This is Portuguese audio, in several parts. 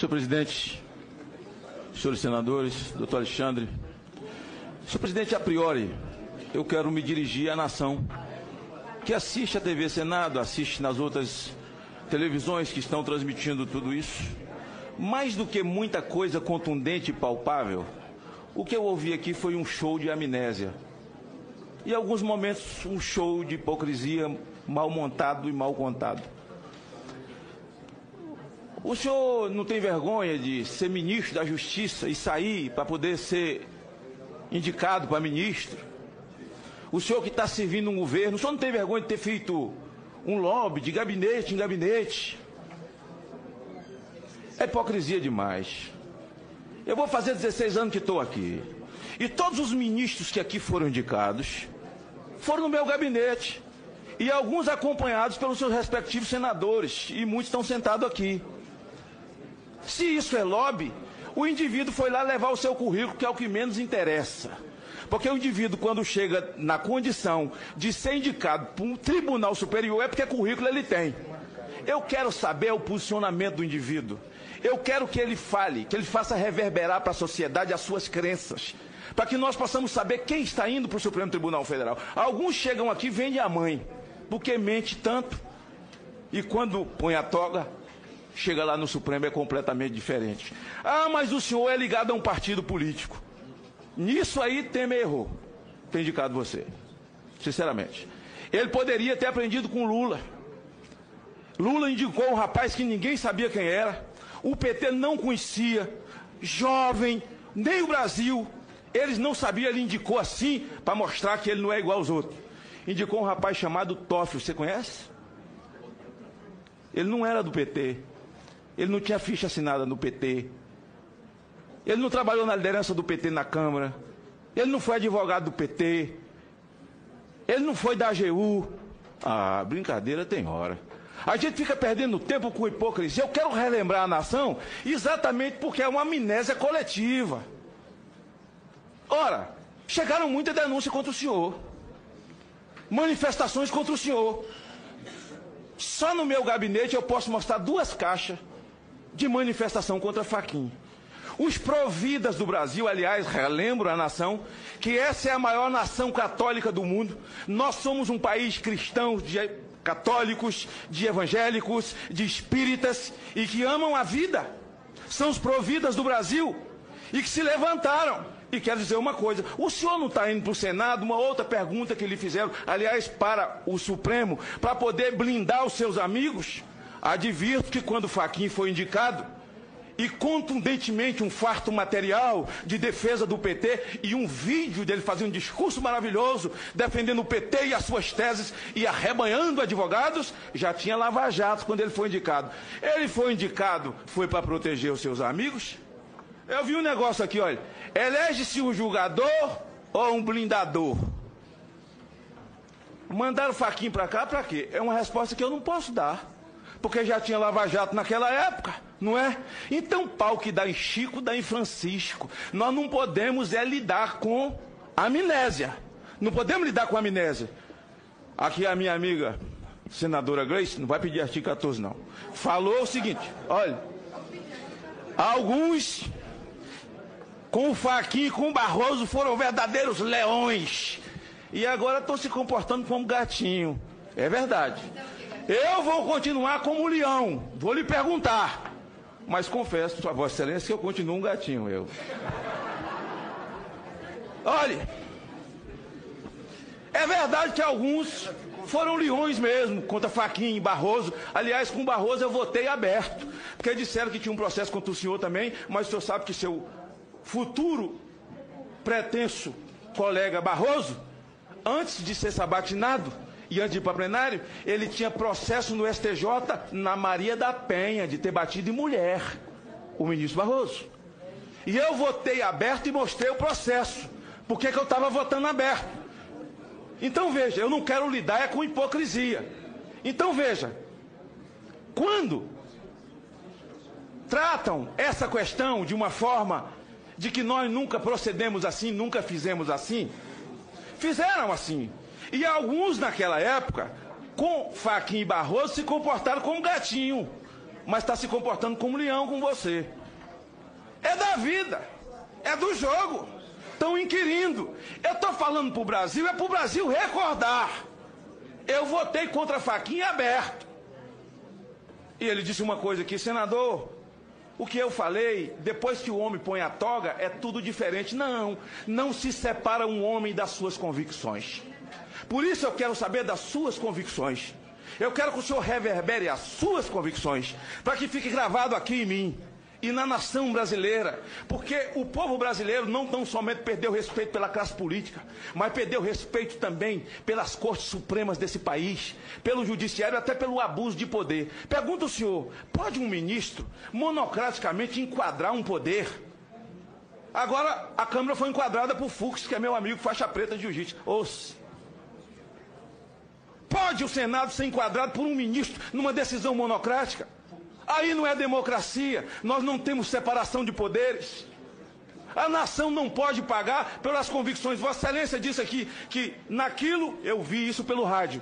Senhor presidente, senhores senadores, doutor Alexandre, senhor presidente, a priori, eu quero me dirigir à nação que assiste a TV Senado, assiste nas outras televisões que estão transmitindo tudo isso. Mais do que muita coisa contundente e palpável, o que eu ouvi aqui foi um show de amnésia. E em alguns momentos um show de hipocrisia mal montado e mal contado. O senhor não tem vergonha de ser ministro da Justiça e sair para poder ser indicado para ministro? O senhor que está servindo um governo, o senhor não tem vergonha de ter feito um lobby de gabinete em gabinete? É hipocrisia demais. Eu vou fazer 16 anos que estou aqui. E todos os ministros que aqui foram indicados foram no meu gabinete. E alguns acompanhados pelos seus respectivos senadores. E muitos estão sentados aqui. Se isso é lobby, o indivíduo foi lá levar o seu currículo, que é o que menos interessa. Porque o indivíduo, quando chega na condição de ser indicado por um tribunal superior, é porque currículo ele tem. Eu quero saber o posicionamento do indivíduo. Eu quero que ele fale, que ele faça reverberar para a sociedade as suas crenças. Para que nós possamos saber quem está indo para o Supremo Tribunal Federal. Alguns chegam aqui e vendem a mãe, porque mente tanto. E quando põe a toga, chega lá no Supremo é completamente diferente. Ah, mas o senhor é ligado a um partido político. Nisso aí Temer errou. Tem indicado você. Sinceramente. Ele poderia ter aprendido com Lula. Lula indicou um rapaz que ninguém sabia quem era. O PT não conhecia. Jovem, nem o Brasil. Eles não sabiam, ele indicou assim para mostrar que ele não é igual aos outros. Indicou um rapaz chamado Toffoli. Você conhece? Ele não era do PT. Ele não tinha ficha assinada no PT. Ele não trabalhou na liderança do PT na Câmara. Ele não foi advogado do PT. Ele não foi da AGU. Ah, brincadeira tem hora. A gente fica perdendo tempo com hipocrisia. Eu quero relembrar a nação exatamente porque é uma amnésia coletiva. Ora, chegaram muitas denúncias contra o senhor. Manifestações contra o senhor. Só no meu gabinete eu posso mostrar 2 caixas de manifestação contra Fachin. Os providas do Brasil, aliás, relembro a nação, que essa é a maior nação católica do mundo. Nós somos um país cristão, de católicos, de evangélicos, de espíritas, e que amam a vida. São os providas do Brasil, e que se levantaram. E quero dizer uma coisa, o senhor não está indo para o Senado, uma outra pergunta que lhe fizeram, aliás, para o Supremo, para poder blindar os seus amigos? Advirto que quando Fachin foi indicado, e contundentemente um farto material de defesa do PT, e um vídeo dele fazendo um discurso maravilhoso, defendendo o PT e as suas teses, e arrebanhando advogados, já tinha lava-jato quando ele foi indicado. Ele foi indicado, foi para proteger os seus amigos? Eu vi um negócio aqui, olha, elege-se um julgador ou um blindador? Mandaram Fachin para cá para quê? É uma resposta que eu não posso dar. Porque já tinha lava-jato naquela época, não é? Então, pau que dá em Chico, dá em Francisco. Nós não podemos lidar com amnésia. Não podemos lidar com amnésia. Aqui a minha amiga, senadora Gleice, não vai pedir artigo 14 não. Falou o seguinte, olha, alguns com o Fachin e com o Barroso foram verdadeiros leões. E agora estão se comportando como gatinho. É verdade. Eu vou continuar como leão, vou lhe perguntar, mas confesso, Sua Vossa Excelência, que eu continuo um gatinho, eu. Olha, é verdade que alguns foram leões mesmo, contra Fachin e Barroso. Aliás, com Barroso eu votei aberto, porque disseram que tinha um processo contra o senhor também, mas o senhor sabe que seu futuro pretenso colega Barroso, antes de ser sabatinado, e antes de ir para plenário, ele tinha processo no STJ na Maria da Penha, de ter batido em mulher, o ministro Barroso. E eu votei aberto e mostrei o processo. Por que eu estava votando aberto? Então veja, eu não quero lidar com hipocrisia. Então veja, quando tratam essa questão de uma forma de que nós nunca procedemos assim, nunca fizemos assim, fizeram assim. E alguns naquela época, com Fachin e Barroso, se comportaram como gatinho. mas está se comportando como leão com você. É da vida, é do jogo. Estão inquirindo. Eu estou falando para o Brasil, é para o Brasil recordar. Eu votei contra a faquinha aberto. E ele disse uma coisa aqui, senador, o que eu falei, depois que o homem põe a toga, é tudo diferente. Não, não se separa um homem das suas convicções. Por isso eu quero saber das suas convicções. Eu quero que o senhor reverbere as suas convicções, para que fique gravado aqui em mim e na nação brasileira, porque o povo brasileiro não tão somente perdeu respeito pela classe política, mas perdeu respeito também pelas cortes supremas desse país, pelo judiciário, até pelo abuso de poder. Pergunta o senhor, pode um ministro monocraticamente enquadrar um poder? Agora a Câmara foi enquadrada por Fux, que é meu amigo faixa preta de jiu-jitsu. Pode o Senado ser enquadrado por um ministro numa decisão monocrática? Aí não é democracia, nós não temos separação de poderes. A nação não pode pagar pelas convicções. Vossa Excelência disse aqui que naquilo, eu vi isso pelo rádio,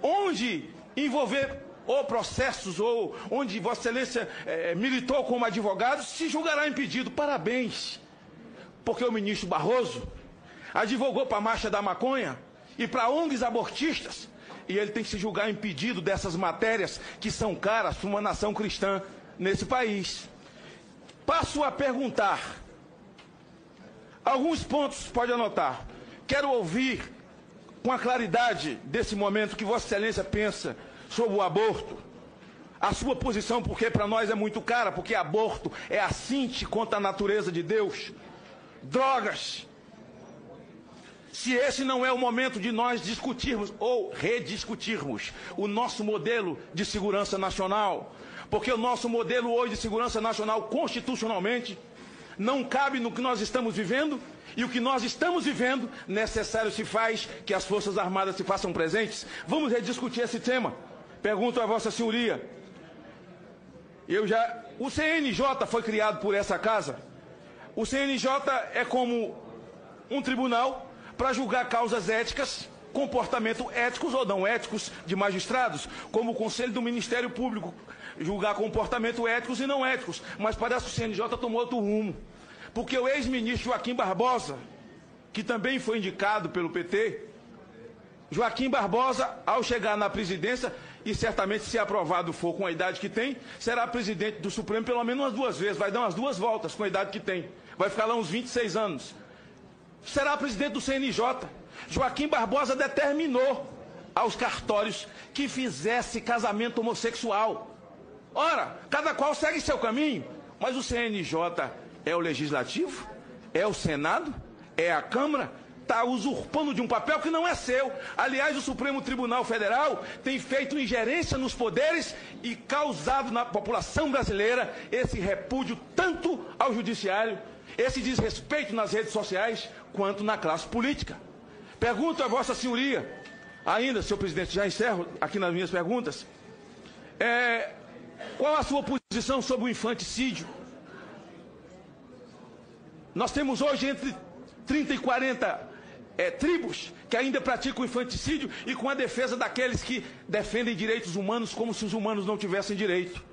onde envolver ou processos, ou onde Vossa Excelência militou como advogado, se julgará impedido. Parabéns, porque o ministro Barroso advogou para a Marcha da Maconha e para ONGs abortistas, e ele tem que se julgar impedido dessas matérias que são caras para uma nação cristã nesse país. Passo a perguntar. Alguns pontos, pode anotar. Quero ouvir com a claridade desse momento que Vossa Excelência pensa sobre o aborto. A sua posição, porque para nós é muito cara, porque aborto é assinte contra a natureza de Deus. Drogas. Se esse não é o momento de nós discutirmos ou rediscutirmos o nosso modelo de segurança nacional, porque o nosso modelo hoje de segurança nacional constitucionalmente não cabe no que nós estamos vivendo, e o que nós estamos vivendo necessário se faz que as Forças Armadas se façam presentes. Vamos rediscutir esse tema. Pergunto a Vossa Senhoria, o CNJ foi criado por essa casa. O CNJ é como um tribunal para julgar causas éticas, comportamento éticos ou não éticos de magistrados, como o Conselho do Ministério Público, julgar comportamento éticos e não éticos. Mas parece que o CNJ tomou outro rumo, porque o ex-ministro Joaquim Barbosa, que também foi indicado pelo PT, Joaquim Barbosa, ao chegar na presidência, e certamente se aprovado for com a idade que tem, será presidente do Supremo pelo menos umas 2 vezes, vai dar umas 2 voltas com a idade que tem, vai ficar lá uns 26 anos. Será presidente do CNJ. Joaquim Barbosa determinou aos cartórios que fizesse casamento homossexual. Ora, cada qual segue seu caminho, mas o CNJ é o Legislativo, é o Senado, é a Câmara, está usurpando de um papel que não é seu. Aliás, o Supremo Tribunal Federal tem feito ingerência nos poderes e causado na população brasileira esse repúdio tanto ao Judiciário, esse desrespeito nas redes sociais, quanto na classe política. Pergunto a Vossa Senhoria, ainda, senhor presidente, já encerro aqui nas minhas perguntas, qual a sua posição sobre o infanticídio? Nós temos hoje entre 30 e 40 tribos que ainda praticam o infanticídio e com a defesa daqueles que defendem direitos humanos como se os humanos não tivessem direito.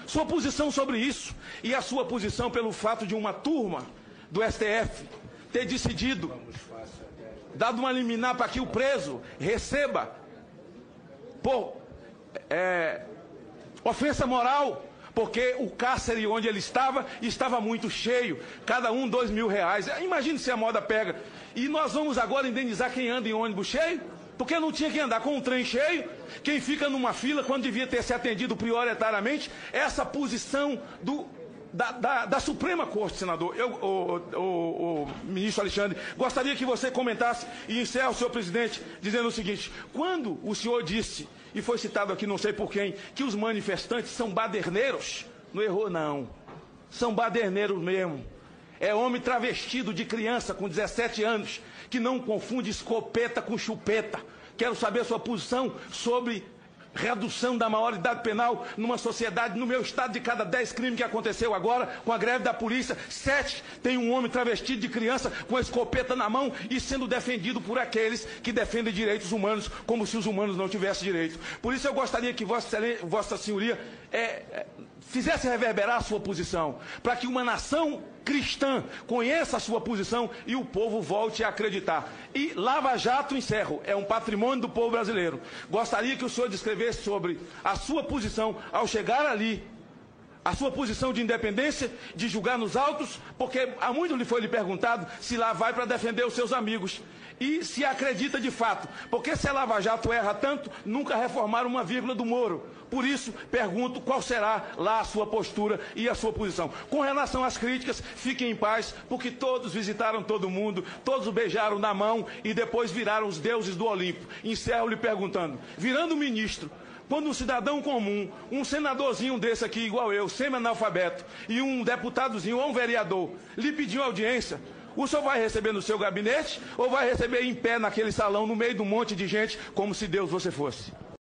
Sua posição sobre isso e a sua posição pelo fato de uma turma do STF ter decidido, dado uma liminar para que o preso receba por ofensa moral, porque o cárcere onde ele estava muito cheio, cada um R$2.000. Imagine se a moda pega. E nós vamos agora indenizar quem anda em ônibus cheio? Porque não tinha que andar com um trem cheio, quem fica numa fila quando devia ter se atendido prioritariamente. Essa posição da Suprema Corte, senador. O ministro Alexandre, gostaria que você comentasse e encerre, senhor presidente, dizendo o seguinte: quando o senhor disse, e foi citado aqui não sei por quem, que os manifestantes são baderneiros, não errou não, são baderneiros mesmo. É homem travestido de criança com 17 anos, que não confunde escopeta com chupeta. Quero saber a sua posição sobre redução da maioridade penal numa sociedade. No meu estado, de cada 10 crimes que aconteceu agora, com a greve da polícia, 7 tem um homem travestido de criança com a escopeta na mão e sendo defendido por aqueles que defendem direitos humanos, como se os humanos não tivessem direito. Por isso eu gostaria que Vossa Senhoria fizesse reverberar a sua posição, para que uma nação cristã conheça a sua posição e o povo volte a acreditar. E Lava Jato, encerro, é um patrimônio do povo brasileiro. Gostaria que o senhor descrevesse sobre a sua posição ao chegar ali, a sua posição de independência, de julgar nos autos, porque há muito lhe foi perguntado se lá vai para defender os seus amigos. E se acredita de fato, porque se a Lava Jato erra tanto, nunca reformaram uma vírgula do Moro. Por isso, pergunto qual será lá a sua postura e a sua posição. Com relação às críticas, fiquem em paz, porque todos visitaram todo mundo, todos o beijaram na mão e depois viraram os deuses do Olimpo. Encerro lhe perguntando, virando ministro, quando um cidadão comum, um senadorzinho desse aqui, igual eu, semi-analfabeto, e um deputadozinho ou um vereador, lhe pediu audiência, o senhor vai receber no seu gabinete ou vai receber em pé naquele salão, no meio de um monte de gente, como se Deus você fosse?